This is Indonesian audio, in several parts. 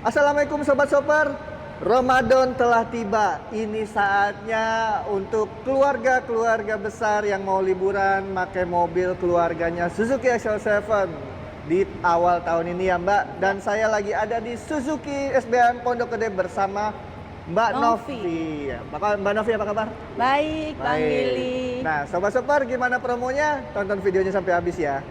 Assalamualaikum Sobat Shopper. Ramadan telah tiba. Ini saatnya untuk keluarga-keluarga besar yang mau liburan pakai mobil keluarganya Suzuki XL7 di awal tahun ini ya Mbak. Dan saya lagi ada di Suzuki SBM Pondok Gede bersama Mbak Novi. Mbak Novi apa kabar? Baik, Bang Billy. Nah, Sobat Shopper gimana promonya? Tonton videonya sampai habis ya.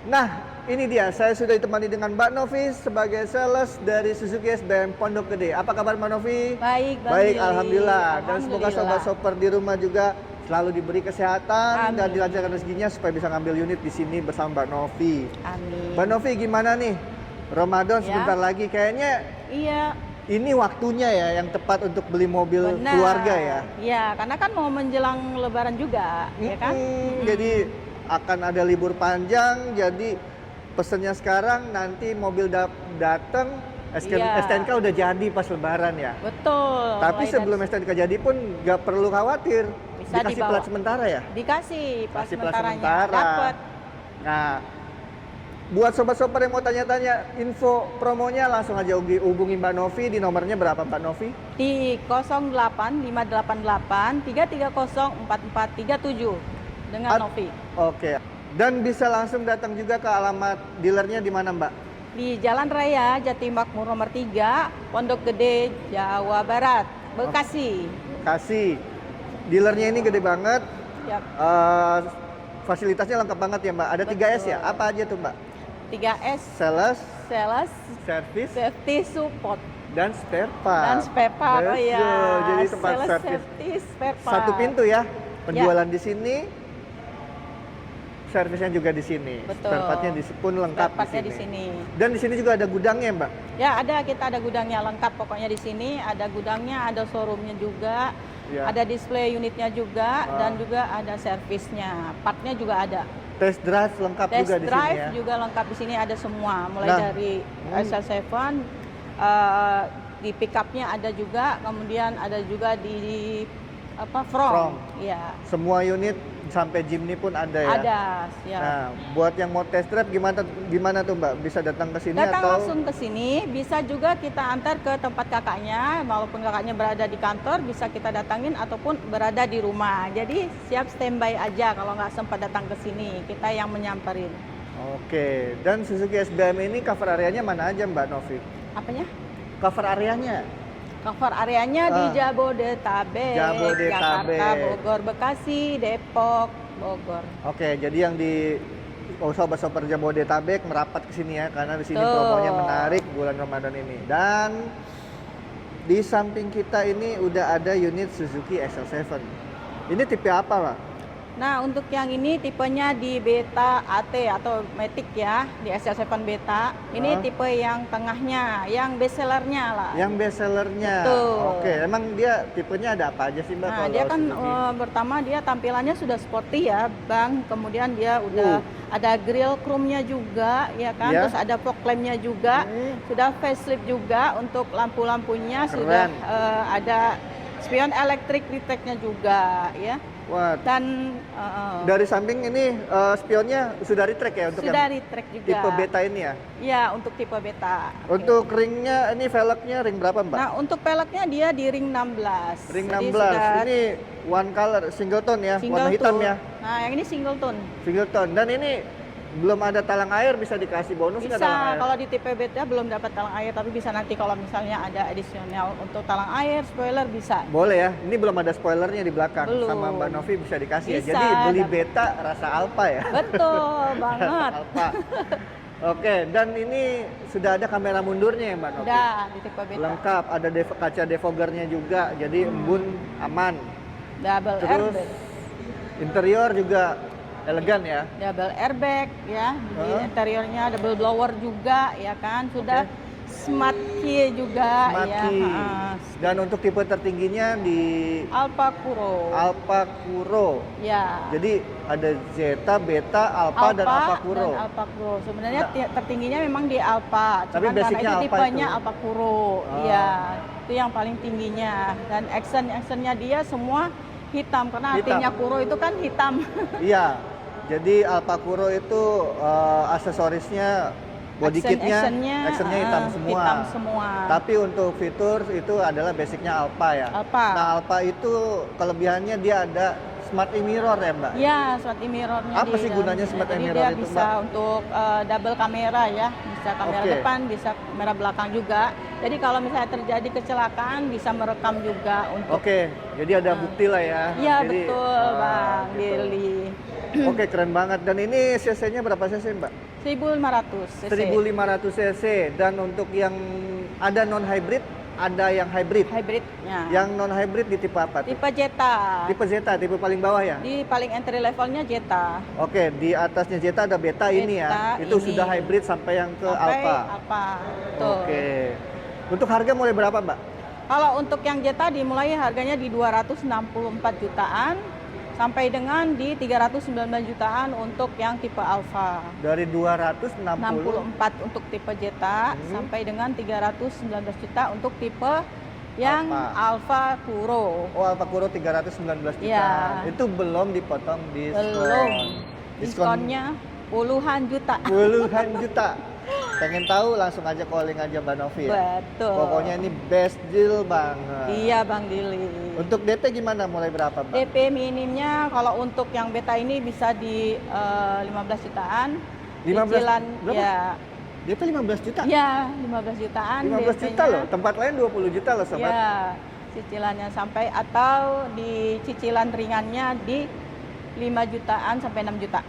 Nah, ini dia, saya sudah ditemani dengan Mbak Novi sebagai sales dari Suzuki SBM Pondok Gede. Apa kabar Mbak Novi? Baik, Bang Baik, Billy. alhamdulillah. Dan semoga Sobat Shopper di rumah juga selalu diberi kesehatan dan dilancarkan rezekinya supaya bisa ngambil unit di sini bersama Mbak Novi. Amin. Mbak Novi gimana nih? Ramadan sebentar lagi kayaknya. Iya. Ini waktunya ya yang tepat untuk beli mobil keluarga ya. Iya, karena kan mau menjelang Lebaran juga, ya kan? Jadi akan ada libur panjang, jadi pesennya sekarang nanti mobil datang STNK udah jadi pas Lebaran ya. Betul. Tapi sebelum STNK jadi pun nggak perlu khawatir. Bisa dikasih dibawa. plat sementara ya? Dikasih plat Kasih plat sementaranya. sementara. Dapat. Nah, buat sobat-sobat yang mau tanya-tanya info promonya langsung aja hubungi Mbak Novi di nomornya berapa Mbak Novi? Di 08588 330 4437 dengan Novi. Oke. Dan bisa langsung datang juga ke alamat dealernya di mana Mbak? Di Jalan Raya Jati Makmur nomor 3, Pondok Gede, Jawa Barat, Bekasi. Bekasi. Dealernya ini gede banget. Yap. Fasilitasnya lengkap banget ya Mbak. Ada 3S ya? Apa aja tuh Mbak? 3S, Sales, Sales, Service, Safety Support, dan spare part. dan spare part. Oh Betul. ya, Jadi tempat Sales, service. Safety, spare part. Satu pintu ya. Penjualan di sini, servisnya juga di sini. Betul. Spare partnya pun lengkap Spare partnya di di sini. sini. Dan di sini juga ada gudangnya Mbak. Ya ada, kita ada gudangnya lengkap pokoknya di sini. Ada gudangnya, ada showroomnya juga, Ya. ada display unitnya juga, dan juga ada servisnya. Partnya juga ada. Test drive lengkap Test juga di sini drive ya. juga lengkap di sini, ada semua. Mulai Nah, dari SL7, di pickupnya ada juga, kemudian ada juga di front. Ya. Semua unit sampai Jimny pun ada ya. Ada, siap. Nah, buat yang mau test drive gimana tuh Mbak? Bisa datang ke sini Datang atau langsung ke sini, bisa juga kita antar ke tempat kakaknya, walaupun kakaknya berada di kantor, bisa kita datangin ataupun berada di rumah. Jadi siap standby aja kalau nggak sempat datang ke sini, kita yang menyamperin. Oke, dan Suzuki SBM ini cover areanya mana aja Mbak Novi? Apanya? Cover areanya? Cover areanya di Jabodetabek, Jakarta, Bogor, Bekasi, Depok, Bogor. Oke, jadi yang di sobat-sobat Jabodetabek merapat ke sini ya, karena di sini Tuh. promonya menarik bulan Ramadan ini. Dan di samping kita ini udah ada unit Suzuki XL7. Ini tipe apa Pak? Nah, untuk yang ini tipenya di Beta AT atau Matic ya, di SL7 Beta. Ini tipe yang tengahnya, yang best sellernya lah. Yang best sellernya. Betul. Oke, emang dia tipenya ada apa aja sih Mbak? Nah, kalau dia kan Suzuki? pertama dia tampilannya sudah sporty ya, Bang. Kemudian dia udah ada grill chrome-nya juga, ya kan. Ya. Terus ada fog lamp-nya juga. Sudah facelift juga untuk lampu-lampunya. Sudah ada spion elektrik retake-nya juga, ya. Wah, Dan dari samping ini spionnya sudah retract ya untuk sudah yang retract juga. tipe beta ini ya? Iya, untuk tipe beta. Untuk ringnya, ini velgnya ring berapa Mbak? Nah, untuk peleknya dia di ring 16. Ring Jadi 16, sudah ini one color, single tone ya, single warna hitam tone. ya? Nah, yang ini single tone. Single tone, dan ini belum ada talang air, bisa dikasih bonus nggak talang Bisa, air? kalau di tipe beta belum dapat talang air, tapi bisa nanti kalau misalnya ada additional untuk talang air, spoiler bisa. Boleh ya, ini belum ada spoilernya di belakang. Belum. Sama Mbak Novi bisa dikasih ya, Bisa, jadi beli dapat. beta rasa Alfa ya? Betul banget. Alfa. Oke, dan ini sudah ada kamera mundurnya ya Mbak Novi? Udah di tipe beta. Lengkap, ada kaca defoggernya juga, jadi embun aman. Double Terus airbag. interior juga elegan ya. Double airbag ya. Di interiornya double blower juga ya kan. Sudah smart key juga Smart ya. key. Dan untuk tipe tertingginya di Alfa Kuro. Alfa Kuro. Ya. Jadi ada Zeta, Beta, Alfa dan Alfa Kuro. Dan Alfa Kuro. Sebenarnya tertingginya memang di Alfa. Tapi Cuman karena basicnya itu Alfa tipenya itu. Alfa Kuro. Iya. Itu yang paling tingginya. Dan actionnya dia semua hitam karena Hitam. artinya Kuro itu kan hitam. Iya. Jadi Alphacuro itu aksesorisnya body kitnya, actionnya hitam semua. Hitam semua. Tapi untuk fitur itu adalah basicnya Alpha ya. Alpha. Nah Alpha itu kelebihannya dia ada smart e-mirror ya Mbak? Ya, smart e-mirrornya. Apa sih gunanya smart e-mirror dia itu bisa Mbak? untuk double kamera ya, bisa kamera depan, bisa kamera belakang juga. Jadi kalau misalnya terjadi kecelakaan bisa merekam juga untuk. Oke, jadi ada bukti lah ya. Iya Jadi, betul Bang gitu. Billy. Oke keren banget. Dan ini cc-nya berapa cc Mbak? 1500 cc. 1500 cc. Dan untuk yang ada non hybrid, ada yang hybrid. Hybridnya. Yang non hybrid di tipe apa? Tuh? Tipe Jetta. Tipe Zeta, tipe paling bawah ya? Di paling entry levelnya Jetta. Oke, di atasnya Zeta ada Beta ini ya. Itu ini. sudah hybrid sampai yang ke Sampai Alpha. Alpha. Betul. Oke. Untuk harga mulai berapa Mbak? Kalau untuk yang Jetta dimulai harganya di 264 jutaan sampai dengan di 319 jutaan untuk yang tipe Alpha. Dari 264 64 untuk tipe Jetta sampai dengan 319 juta untuk tipe yang Alpha Kuro. Oh, Alphacuro 319 juta. Ya. Itu belum dipotong diskon. Belum. Diskonnya puluhan juta. Puluhan juta. Pengen tahu langsung aja calling aja Mbak Novi ya. Betul. Pokoknya ini best deal banget. Iya Bang Dili. Untuk DP gimana? Mulai berapa Mbak? DP minimnya kalau untuk yang Beta ini bisa di 15 jutaan. 15 Cicilan berapa? ya. DP 15 juta? Ya, 15 jutaan. 15 juta loh. Tempat lain 20 juta loh sobat. Ya, cicilannya sampai atau di cicilan ringannya di 5 jutaan sampai 6 juta.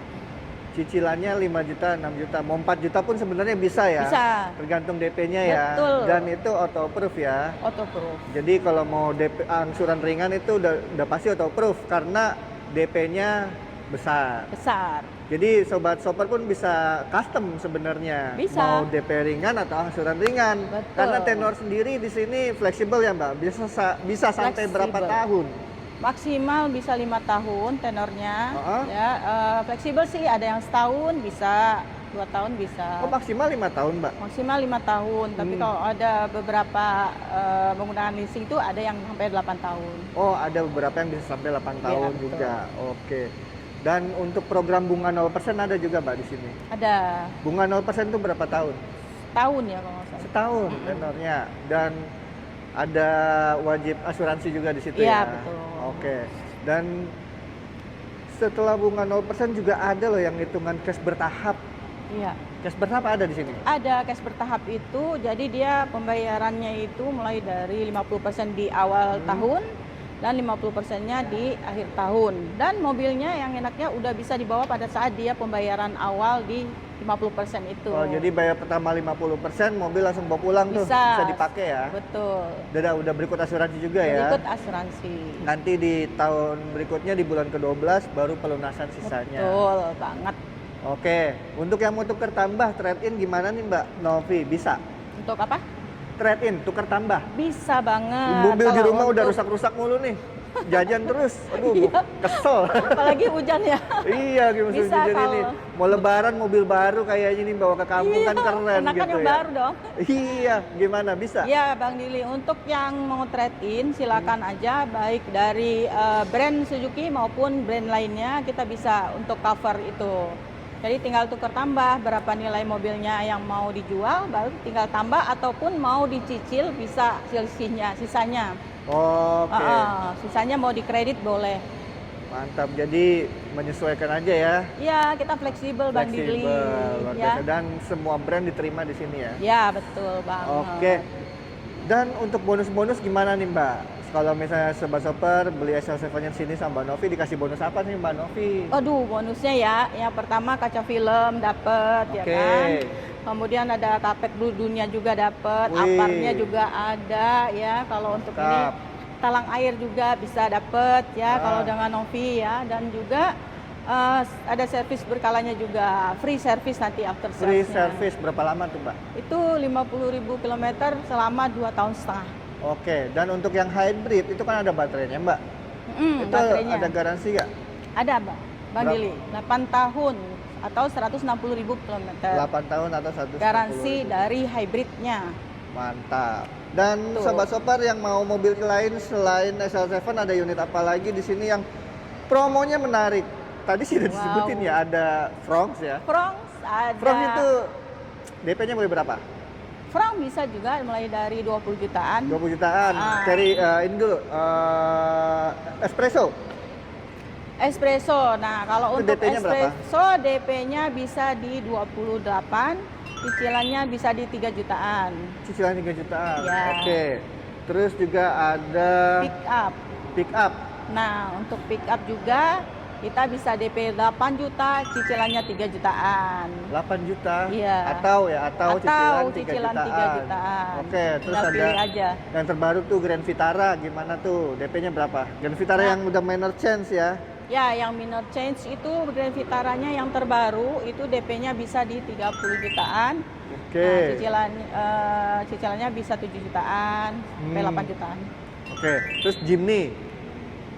Cicilannya 5 juta, 6 juta. Mau 4 juta pun sebenarnya bisa ya. Bisa. Tergantung DP-nya ya. Betul. Dan itu auto approve ya. Auto proof. Jadi kalau mau DP angsuran ringan itu udah pasti auto approve karena DP-nya besar. Besar. Jadi sobat shopper pun bisa custom sebenarnya. Bisa. Mau DP ringan atau angsuran ringan. Betul. Karena tenor sendiri di sini fleksibel ya Mbak. Bisa sampai berapa Fleksibel. tahun? Maksimal bisa 5 tahun tenornya. Uh-huh. Ya, fleksibel sih ada yang setahun bisa, 2 tahun bisa. Oh maksimal 5 tahun Mbak. Maksimal 5 tahun, tapi kalau ada beberapa menggunakan leasing itu ada yang sampai 8 tahun. Oh ada beberapa yang bisa sampai 8 tahun betul. juga. Oke. Dan untuk program bunga 0% ada juga Mbak di sini. Ada Bunga 0% itu berapa tahun? tahun ya kalau nggak salah. Setahun tenornya. Dan ada wajib asuransi juga di situ Iya, ya. betul. Oke. Dan setelah bunga 0% juga ada loh yang hitungan cash bertahap. Iya. Cash bertahap ada di sini. Ada cash bertahap itu, jadi dia pembayarannya itu mulai dari 50% di awal tahun dan 50%-nya di akhir tahun. Dan mobilnya yang enaknya udah bisa dibawa pada saat dia pembayaran awal di 50% itu. Oh, jadi bayar pertama 50%, mobil langsung bawa pulang tuh. Bisa. Bisa dipakai ya. Betul. Udah berikut asuransi juga ya. Berikut asuransi. Nanti di tahun berikutnya di bulan ke-12 baru pelunasan sisanya. Betul banget. Oke, untuk yang mau tuker tambah trade-in gimana nih Mbak Novi? Bisa? Untuk apa? Trade-in, tuker tambah. Bisa banget. Mobil di Kalau rumah udah untuk- rusak-rusak mulu nih. Jajan terus. Aduh, Iya. kesel. Apalagi hujan ya. Iya, gimana Bisa jajan kalau- ini. Mau lebaran mobil baru kayaknya nih bawa ke kampung kan keren Enakan gitu yang ya. baru dong. Iya, gimana bisa? Ya Bang Dili, untuk yang mau trade-in silakan aja baik dari brand Suzuki maupun brand lainnya kita bisa untuk cover itu. Jadi tinggal tukar tambah berapa nilai mobilnya yang mau dijual, baru tinggal tambah ataupun mau dicicil bisa selisihnya, sisanya. Oke, Sisanya mau dikredit boleh. mantap. Jadi menyesuaikan aja ya. Ya kita fleksibel Bang Dili. Luar Ya. biasa. Dan semua brand diterima di sini ya. Ya betul banget. Oke. Dan untuk bonus-bonus gimana nih Mbak? Kalau misalnya Sobat Shopper beli SL7 sini sama Mbak Novi, dikasih bonus apa nih Mbak Novi? Aduh, bonusnya ya, yang pertama kaca film dapat ya Oke. kan. Kemudian ada tapet blue dunia juga dapat, Wih. aparnya juga ada ya. Kalau untuk ini Mantap. talang air juga bisa dapat ya kalau dengan Novi ya, dan juga ada servis berkalanya juga, free service nanti after Free sales-nya. service berapa lama tuh Mbak? Itu 50.000 km selama 2 tahun setengah. Oke, dan untuk yang hybrid itu kan ada baterainya Mbak. Itu Baterainya ada garansi nggak? ada Bang Berapa? Dili, 8 tahun atau 160.000 km. 8 tahun atau 110.000? Garansi dari hybridnya. Mantap. Dan Tuh. Sobat Shopper yang mau mobil lain selain SL7 ada unit apa lagi di sini yang promonya menarik, tadi sih udah disebutin ya, ada Fronx ya. Fronx ada. Fronx itu DP-nya mulai berapa? Fronx bisa juga mulai dari 20 jutaan. 20 jutaan. Ah. Cari ini dulu, espresso. Espresso. Nah, kalau Itu untuk DP-nya berapa? espresso DP-nya bisa di 28, cicilannya bisa di 3 jutaan. Cicilan 3 jutaan. Ya. Oke. Terus juga ada Pick up. pick up. Nah, untuk pick up juga kita bisa DP 8 juta, cicilannya 3 jutaan. 8 juta. Iya. Atau cicilan 3 cicilan jutaan. 3 jutaan. Oke, terus Tinggal ada pilih aja. yang terbaru tuh Grand Vitara, gimana tuh? DP-nya berapa? Grand Vitara Nah. yang udah minor change ya. Ya, yang minor change itu Grand Vitaranya yang terbaru itu DP-nya bisa di 30 jutaan. Oke. Nah, cicilannya bisa 7 jutaan sampai 8 jutaan. Oke, terus Jimny.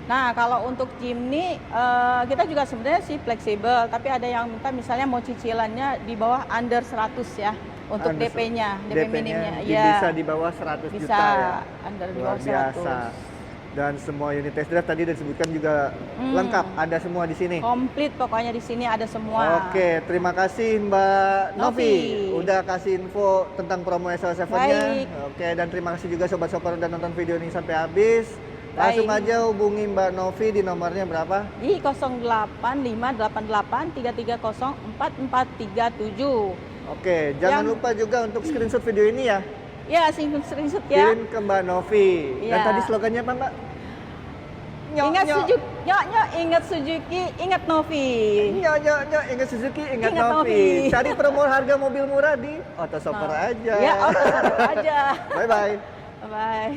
Nah, kalau untuk Jimny kita juga sebenarnya sih fleksibel, tapi ada yang minta misalnya mau cicilannya di bawah under 100 ya untuk Under- DP-nya, DP minimnya. Bisa di bawah 100 bisa juta ya. under di Luar bawah 100. biasa. Dan semua unit test drive tadi disebutkan juga lengkap, ada semua di sini. Komplit pokoknya di sini ada semua. Oke, terima kasih Mbak Novi Novi. udah kasih info tentang promo SL7-nya. Baik. Oke, dan terima kasih juga sobat shopper udah nonton video ini sampai habis. Langsung aja hubungi Mbak Novi di nomornya berapa? Di 085888304437. Oke, jangan Yang- lupa juga untuk screenshot video ini ya. Ya, screenshot ya. Kirim ke Mbak Novi. Dan Iya. tadi slogannya apa Mbak? Ingat Suzuki, ingat Suzuki, ingat Novi. Nyok, ingat Suzuki, ingat Ingat Novi. Novi. Cari promo harga mobil murah di Autoshopper aja. Ya, aja. Bye-bye. Bye.